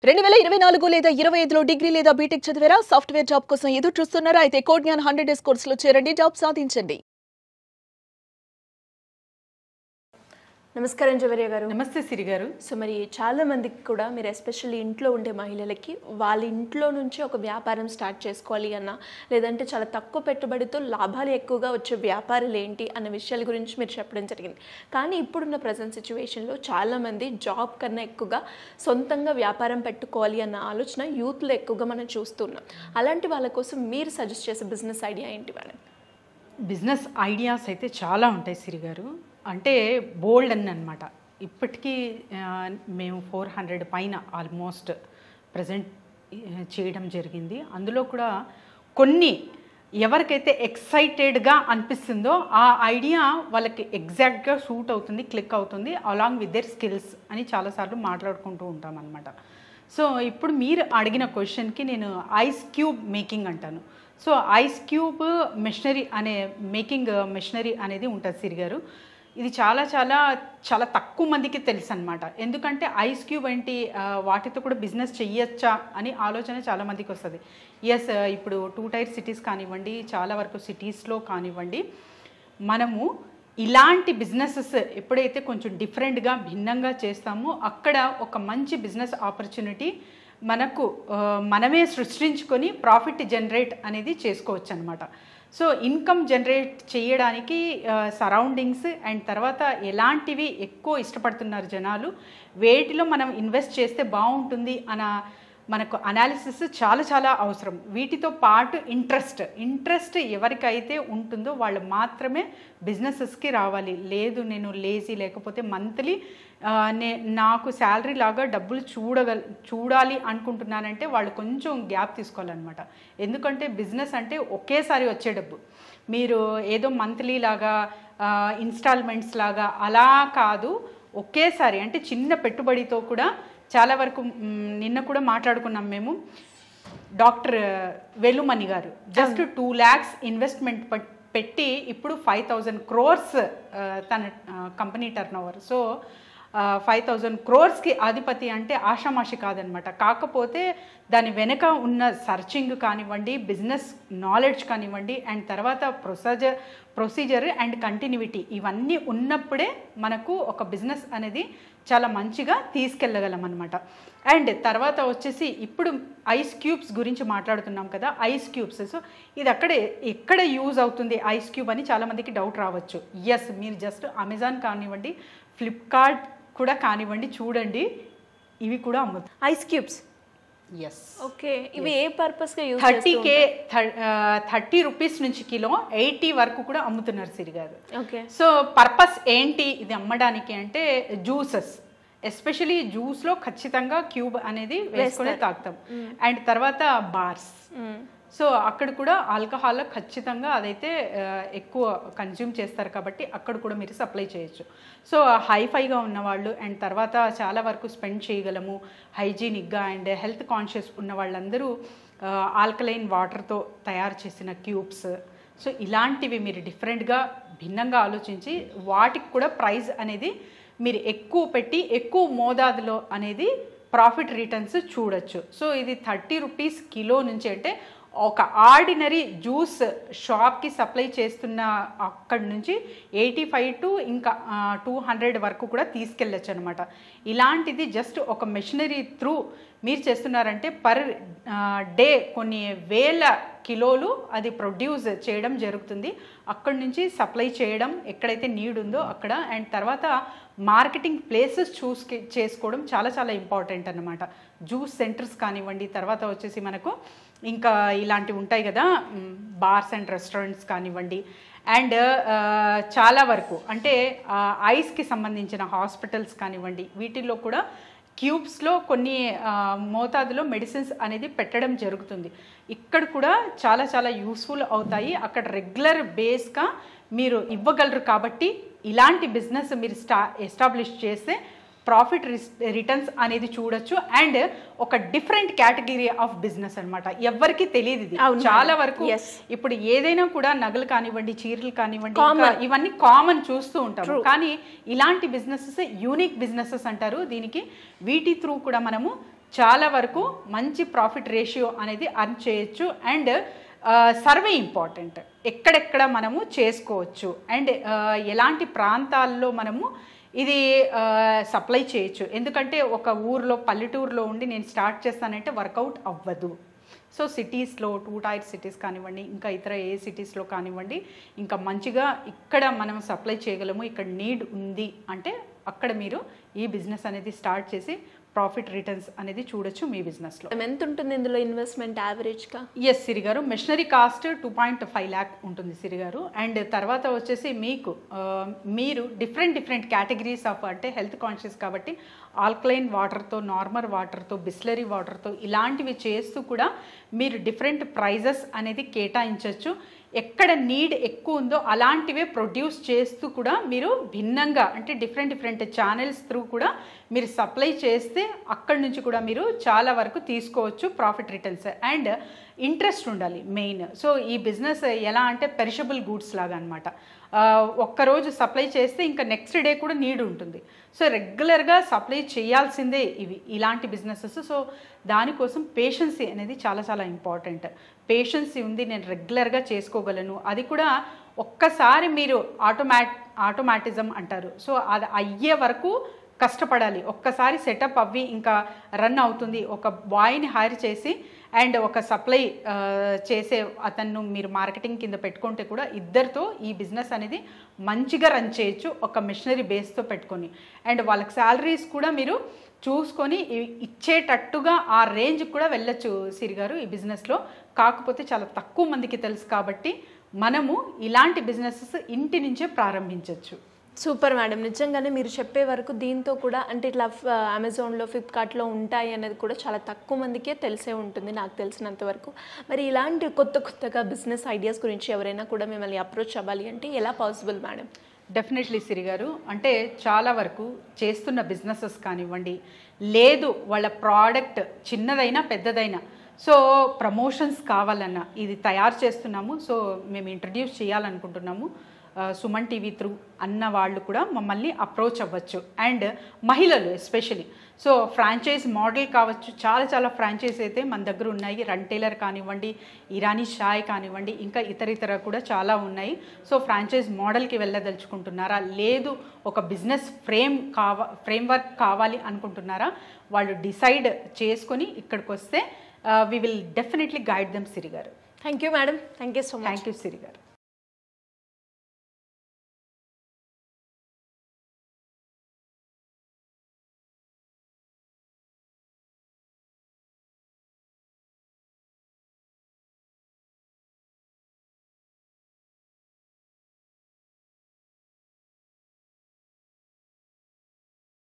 2024 లేదా 25లో డిగ్రీ లేదా బీటెక్ చదివారా? సాఫ్ట్వేర్ జాబ్ కోసం ఎదురు చూస్తున్నారా? అయితే కోడ్ జ్ఞాన్ 100 డేస్ కోర్సులో చేరండి, జాబ్ సాధించండి. నమస్కారం జవరియా గారు. నమస్తే సిరి గారు. సో మరి చాలా మందికి కూడా మీరు ఎస్పెషల్లీ ఇంట్లో ఉండే మహిళలకి వాళ్ళ ఇంట్లో నుంచి ఒక వ్యాపారం స్టార్ట్ చేసుకోవాలి అన్న, లేదంటే చాలా తక్కువ పెట్టుబడితో లాభాలు ఎక్కువగా వచ్చే వ్యాపారాలు ఏంటి అన్న విషయాల గురించి మీరు చెప్పడం జరిగింది. కానీ ఇప్పుడున్న ప్రజెంట్ సిచ్యువేషన్లో చాలామంది జాబ్ కన్నా ఎక్కువగా సొంతంగా వ్యాపారం పెట్టుకోవాలి అన్న ఆలోచన యూత్లో ఎక్కువగా మనం చూస్తున్నాం. అలాంటి వాళ్ళ కోసం మీరు సజెస్ట్ చేసే బిజినెస్ ఐడియా ఏంటి మేడం? బిజినెస్ ఐడియాస్ అయితే చాలా ఉంటాయి సిరి గారు. అంటే బోల్డ్ అనమాట. ఇప్పటికీ మేము 400 పైన ఆల్మోస్ట్ ప్రజెంట్ చేయడం జరిగింది. అందులో కూడా కొన్ని ఎవరికైతే ఎక్సైటెడ్గా అనిపిస్తుందో ఆ ఐడియా వాళ్ళకి ఎగ్జాక్ట్గా సూట్ అవుతుంది, క్లిక్ అవుతుంది, అలాంగ్ విత్ దేర్ స్కిల్స్ అని చాలాసార్లు మాట్లాడుకుంటూ ఉంటాం అనమాట. సో ఇప్పుడు మీరు అడిగిన క్వశ్చన్కి నేను ఐస్ క్యూబ్ మేకింగ్ అంటాను. సో ఐస్ క్యూబ్ మెషినరీ అనే మేకింగ్ మెషినరీ అనేది ఉంటుంది సిరి గారు. ఇది చాలా చాలా చాలా తక్కువ మందికి తెలుసు అనమాట. ఎందుకంటే ఐస్ క్యూబ్ ఏంటి, వాటితో కూడా బిజినెస్ చెయ్యొచ్చా అని ఆలోచన చాలామందికి వస్తుంది. ఎస్, ఇప్పుడు 2 టైర్ సిటీస్ కానివ్వండి, చాలా వరకు సిటీస్లో కానివ్వండి, మనము ఇలాంటి బిజినెసెస్ ఎప్పుడైతే కొంచెం డిఫరెంట్గా భిన్నంగా చేస్తామో అక్కడ ఒక మంచి బిజినెస్ ఆపర్చునిటీ మనమే సృష్టించుకొని ప్రాఫిట్ జనరేట్ అనేది చేసుకోవచ్చు అనమాట. సో ఇన్కమ్ జనరేట్ చేయడానికి సరౌండింగ్స్ అండ్ తర్వాత ఎలాంటివి ఎక్కువ ఇష్టపడుతున్నారు జనాలు, వేటిలో మనం ఇన్వెస్ట్ చేస్తే బాగుంటుంది మనకు అనాలిసిస్ చాలా చాలా అవసరం. వీటితో పాటు ఇంట్రెస్ట్ ఎవరికైతే ఉంటుందో వాళ్ళు మాత్రమే బిజినెసెస్కి రావాలి. లేదు నేను లేజీ, లేకపోతే మంత్లీ నాకు శాలరీ లాగా డబ్బులు చూడాలి అనుకుంటున్నానంటే వాళ్ళు కొంచెం గ్యాప్ తీసుకోవాలన్నమాట. ఎందుకంటే బిజినెస్ అంటే ఒకేసారి వచ్చే డబ్బు, మీరు ఏదో మంత్లీ లాగా ఇన్స్టాల్మెంట్స్ లాగా అలా కాదు, ఒకేసారి అంటే చిన్న పెట్టుబడితో కూడా చాలా వరకు. నిన్న కూడా మాట్లాడుకున్నాం మేము, డాక్టర్ వెలుమణి గారు జస్ట్ 2 lakhs ఇన్వెస్ట్మెంట్ పెట్టి ఇప్పుడు 5,000 crores తన company turn over. So 5,000 crores అధిపతి అంటే ఆషామాషి కాదనమాట. కాకపోతే దాని వెనక ఉన్న సర్చింగ్ కానివ్వండి, బిజినెస్ నాలెడ్జ్ కానివ్వండి, అండ్ తర్వాత ప్రొసీజర్ అండ్ కంటిన్యూటీ ఇవన్నీ ఉన్నప్పుడే మనకు ఒక బిజినెస్ అనేది చాలా మంచిగా తీసుకెళ్ళగలం అనమాట. అండ్ తర్వాత వచ్చేసి ఇప్పుడు ఐస్ క్యూబ్స్ గురించి మాట్లాడుతున్నాం కదా, ఐస్ క్యూబ్స్. సో ఇది ఎక్కడ యూజ్ అవుతుంది ఐస్ క్యూబ్ అని చాలామందికి డౌట్ రావచ్చు. ఎస్, మీరు జస్ట్ అమెజాన్ కానివ్వండి, ఫ్లిప్కార్ట్ కూడా కానివ్వండి, చూడండి, ఇవి కూడా అమ్ముతాయి ఐస్ క్యూబ్స్. Yes, okay. ఇవి ఏ పర్పస్గా యూజ్ 30 రూపీస్ నుంచి కిలో 80 వరకు కూడా అమ్ముతున్నారు సిరి గారు. ఓకే. సో పర్పస్ ఏంటి ఇది అమ్మడానికి అంటే, జ్యూసెస్, ఎస్పెషలీ జ్యూస్లో ఖచ్చితంగా క్యూబ్ అనేది వేసుకొని తాగుతాం. అండ్ తర్వాత బార్స్, సో అక్కడ కూడా ఆల్కహాల్ ఖచ్చితంగా అదైతే ఎక్కువ కన్జ్యూమ్ చేస్తారు కాబట్టి అక్కడ కూడా మీరు సప్లై చేయొచ్చు. సో హైఫైగా ఉన్నవాళ్ళు అండ్ తర్వాత చాలా వరకు స్పెండ్ చేయగలము, హైజీనిక్గా అండ్ హెల్త్ కాన్షియస్ ఉన్న వాళ్ళందరూ ఆల్కలైన్ వాటర్తో తయారు చేసిన క్యూబ్స్. సో ఇలాంటివి మీరు డిఫరెంట్గా భిన్నంగా ఆలోచించి వాటికి కూడా ప్రైస్ అనేది మీరు ఎక్కువ పెట్టి ఎక్కువ మోతాదులో అనేది ప్రాఫిట్ రిటర్న్స్ చూడొచ్చు. సో ఇది 30 రూపీస్ కిలో నుంచి అంటే ఒక ఆర్డినరీ జ్యూస్ షాప్కి సప్లై చేస్తున్న అక్కడి నుంచి 85 to ఇంకా 200 వరకు కూడా తీసుకెళ్ళచ్చు అనమాట. ఇలాంటిది జస్ట్ ఒక మెషినరీ త్రూ మీరు చేస్తున్నారంటే పర్ డే కొన్ని వేల కిలోలు అది ప్రొడ్యూస్ చేయడం జరుగుతుంది. అక్కడి నుంచి సప్లై చేయడం ఎక్కడైతే నీడ్ ఉందో అక్కడ, అండ్ తర్వాత మార్కెటింగ్ ప్లేసెస్ చేసుకోవడం చాలా చాలా ఇంపార్టెంట్ అన్నమాట. జ్యూస్ సెంటర్స్ కానివ్వండి, తర్వాత వచ్చేసి మనకు ఇంకా ఇలాంటివి ఉంటాయి కదా, బార్స్ అండ్ రెస్టారెంట్స్ కానివ్వండి, అండ్ చాలా వరకు అంటే ఐస్కి సంబంధించిన హాస్పిటల్స్ కానివ్వండి, వీటిల్లో కూడా క్యూబ్స్లో కొన్ని మోతాదులో మెడిసిన్స్ అనేది పెట్టడం జరుగుతుంది. ఇక్కడ కూడా చాలా చాలా యూస్ఫుల్ అవుతాయి. అక్కడ రెగ్యులర్ బేస్గా మీరు ఇవ్వగలరు కాబట్టి ఇలాంటి బిజినెస్ మీరు ఎస్టాబ్లిష్ చేస్తే ప్రాఫిట్ రిటర్న్స్ అనేది చూడొచ్చు. అండ్ ఒక డిఫరెంట్ కేటగిరీ ఆఫ్ బిజినెస్ అనమాట, ఎవరికి తెలియదు ఇది. చాలా వరకు ఇప్పుడు ఏదైనా కూడా నగలు కానివ్వండి, చీరలు కానివ్వండి, ఇవన్నీ కామన్ చూస్తూ ఉంటాము. కానీ ఇలాంటి బిజినెసెస్ యూనిక్ బిజినెసెస్ అంటారు దీనికి. వీటి త్రూ కూడా మనము చాలా వరకు మంచి ప్రాఫిట్ రేషియో అనేది అర్న్ చేయొచ్చు. అండ్ సర్వే ఇంపార్టెంట్, ఎక్కడెక్కడ మనము చేసుకోవచ్చు అండ్ ఎలాంటి ప్రాంతాల్లో మనము ఇది సప్లై చేయొచ్చు. ఎందుకంటే ఒక ఊర్లో పల్లెటూరులో ఉండి నేను స్టార్ట్ చేస్తానంటే వర్కౌట్ అవ్వదు. సో సిటీస్లో 2 టైర్ సిటీస్ కానివ్వండి, ఇంకా ఇతర ఏ సిటీస్లో కానివ్వండి, ఇంకా మంచిగా ఇక్కడ మనం సప్లై చేయగలము, ఇక్కడ నీడ్ ఉంది అంటే అక్కడ మీరు ఈ బిజినెస్ అనేది స్టార్ట్ చేసి ప్రాఫిట్ రిటర్న్స్ అనేది చూడొచ్చు మీ బిజినెస్లో. ఎంత ఉంటుంది ఇందులో ఇన్వెస్ట్మెంట్ యావరేజ్గా? ఎస్ సిరి గారు, మెషినరీ కాస్ట్ 2.5 lakh ఉంటుంది సిరి గారు. అండ్ తర్వాత వచ్చేసి మీకు మీరు డిఫరెంట్ కేటగిరీస్ ఆఫ్, అంటే హెల్త్ కాన్షియస్ కాబట్టి ఆల్కలైన్ వాటర్తో, నార్మల్ వాటర్తో, బిస్లరీ వాటర్తో ఇలాంటివి చేస్తూ కూడా మీరు డిఫరెంట్ ప్రైజెస్ అనేది కేటాయించవచ్చు. ఎక్కడ నీడ్ ఎక్కువ ఉందో అలాంటివే ప్రొడ్యూస్ చేస్తూ కూడా మీరు భిన్నంగా, అంటే డిఫరెంట్ ఛానల్స్ త్రూ కూడా మీరు సప్లై చేస్తే అక్కడి నుంచి కూడా మీరు చాలా వరకు తీసుకోవచ్చు ప్రాఫిట్ రిటర్న్స్. అండ్ ఇంట్రెస్ట్ ఉండాలి మెయిన్. సో ఈ బిజినెస్ ఎలా అంటే పెరిషబుల్ గూడ్స్ లాగా అనమాట. ఒక్కరోజు సప్లై చేస్తే ఇంకా నెక్స్ట్ డే కూడా నీడ్ ఉంటుంది. సో రెగ్యులర్గా సప్లై చేయాల్సిందే ఇలాంటి బిజినెసెస్. సో దానికోసం పేషెన్సీ అనేది చాలా ఇంపార్టెంట్. పేషెన్సీ ఉంది, నేను రెగ్యులర్గా చేసుకోగలను. అది కూడా ఒక్కసారి మీరు ఆటోమాటిజం అంటారు. సో అది అయ్యే వరకు కష్టపడాలి. ఒక్కసారి సెటప్ అవ్వి ఇంకా రన్ అవుతుంది. ఒక బాయ్ని హైర్ చేసి అండ్ ఒక సప్లై చేసే అతను మీరు మార్కెటింగ్ కింద పెట్టుకుంటే కూడా ఇద్దరితో ఈ బిజినెస్ అనేది మంచిగా రన్ చేయొచ్చు, ఒక మిషనరీ బేస్తో పెట్టుకొని. అండ్ వాళ్ళకి శాలరీస్ కూడా మీరు చూసుకొని ఇచ్చేటట్టుగా ఆ రేంజ్ కూడా వెళ్ళొచ్చు సిరి గారు ఈ బిజినెస్లో. కాకపోతే చాలా తక్కువ మందికి తెలుసు కాబట్టి మనము ఇలాంటి బిజినెసెస్ ఇంటి నుంచే ప్రారంభించవచ్చు. సూపర్ మేడం, నిజంగానే మీరు చెప్పే వరకు దీంతో కూడా అంటే ఇట్లా అమెజాన్లో, ఫ్లిప్కార్ట్లో ఉంటాయి అనేది కూడా చాలా తక్కువ మందికే తెలిసే ఉంటుంది నాకు తెలిసినంత వరకు. మరి ఇలాంటి కొత్తగా బిజినెస్ ఐడియాస్ గురించి ఎవరైనా కూడా మిమ్మల్ని అప్రోచ్ అవ్వాలి అంటే ఎలా పాసిబుల్ మేడం? డెఫినెట్లీ సిరి గారు, అంటే చాలా వరకు చేస్తున్న బిజినెసెస్ కానివ్వండి, లేదు వాళ్ళ ప్రోడక్ట్ చిన్నదైనా పెద్దదైనా, సో ప్రమోషన్స్ కావాలన్నా ఇది తయారు చేస్తున్నాము, సో మేము ఇంట్రడ్యూస్ చేయాలనుకుంటున్నాము సుమన్ టీవీ త్రూ అన్న వాళ్ళు కూడా మమ్మల్ని అప్రోచ్ అవ్వచ్చు. అండ్ మహిళలు ఎస్పెషలీ, సో ఫ్రాంచైజ్ మోడల్ కావచ్చు, చాలా ఫ్రాంచైజ్ అయితే మన దగ్గర ఉన్నాయి. రన్ టైలర్ కానివ్వండి, ఇరానీ షాయ్ కానివ్వండి, ఇంకా ఇతర కూడా చాలా ఉన్నాయి. సో ఫ్రాంచైజ్ మోడల్కి వెళ్ళదలుచుకుంటున్నారా, లేదు ఒక బిజినెస్ ఫ్రేమ్వర్క్ కావాలి అనుకుంటున్నారా, వాళ్ళు డిసైడ్ చేసుకొని ఇక్కడికి వస్తే we will definitely guide them Siri గారు. Thank you madam, thank you so much. Thank you Siri గారు.